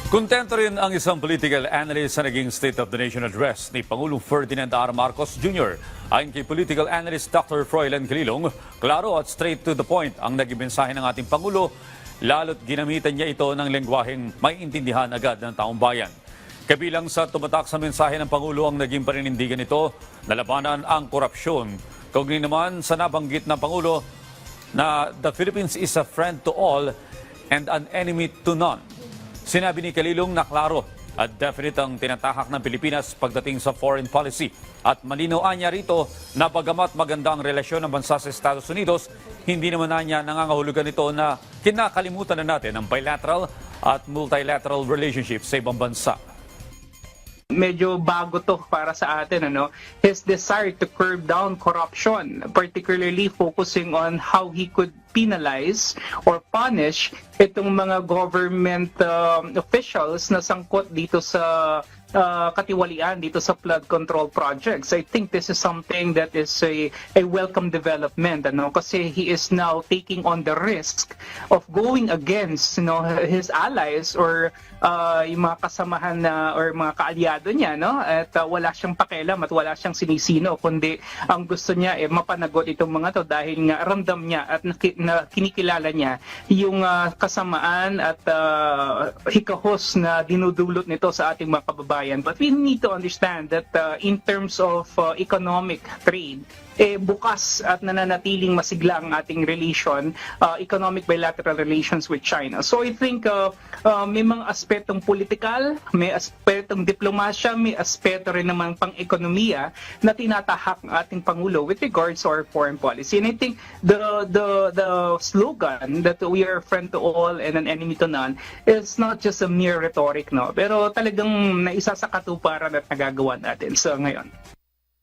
Kontento rin ang isang political analyst sa naging State of the Nation address ni Pangulong Ferdinand R. Marcos Jr. Ayon kay political analyst Dr. Froilan Calilong, klaro at straight to the point ang naging mensahe ng ating Pangulo, lalo't ginamitan niya ito ng lengguwaheng maiintindihan agad ng taong bayan. Kabilang sa tumatak sa mensahe ng Pangulo ang naging paninindigan nito na labanan ang korupsyon. Kaugnay naman sa nabanggit ng Pangulo na the Philippines is a friend to all and an enemy to none. Sinabi ni Calilong na klaro at definite ang tinatahak ng Pilipinas pagdating sa foreign policy. At malinaw niya rito na bagamat maganda ang relasyon ng bansa sa Estados Unidos, hindi naman niya nangangahulugan ito na kinakalimutan na natin ang bilateral at multilateral relationships sa ibang bansa. Medyo bago to para sa atin, his desire to curb down corruption, particularly focusing on how he could penalize or punish itong mga government officials na sangkot dito sa katiwalian dito sa flood control projects. I think this is something that is a welcome development, kasi he is now taking on the risk of going against his allies or yung mga kasamahan or mga kaalyado niya, at wala siyang pakialam at wala siyang sinisino, kundi ang gusto niya mapanagot itong mga to dahil nga ramdam niya at kinikilala niya yung kasamaan at hikahos na dinudulot nito sa ating mga kababayan. But we need to understand that in terms of economic trade, bukas at nananatiling masigla ang ating relation, economic bilateral relations with China. So I think may mga aspetong politikal, may aspetong diplomasya, may aspeto rin naman pang-ekonomiya na tinatahak ng ating Pangulo with regards to our foreign policy. And I think the slogan that we are a friend to all and an enemy to none is not just a mere rhetoric, pero talagang naisa sa katuparan at nagagawa natin sa ngayon.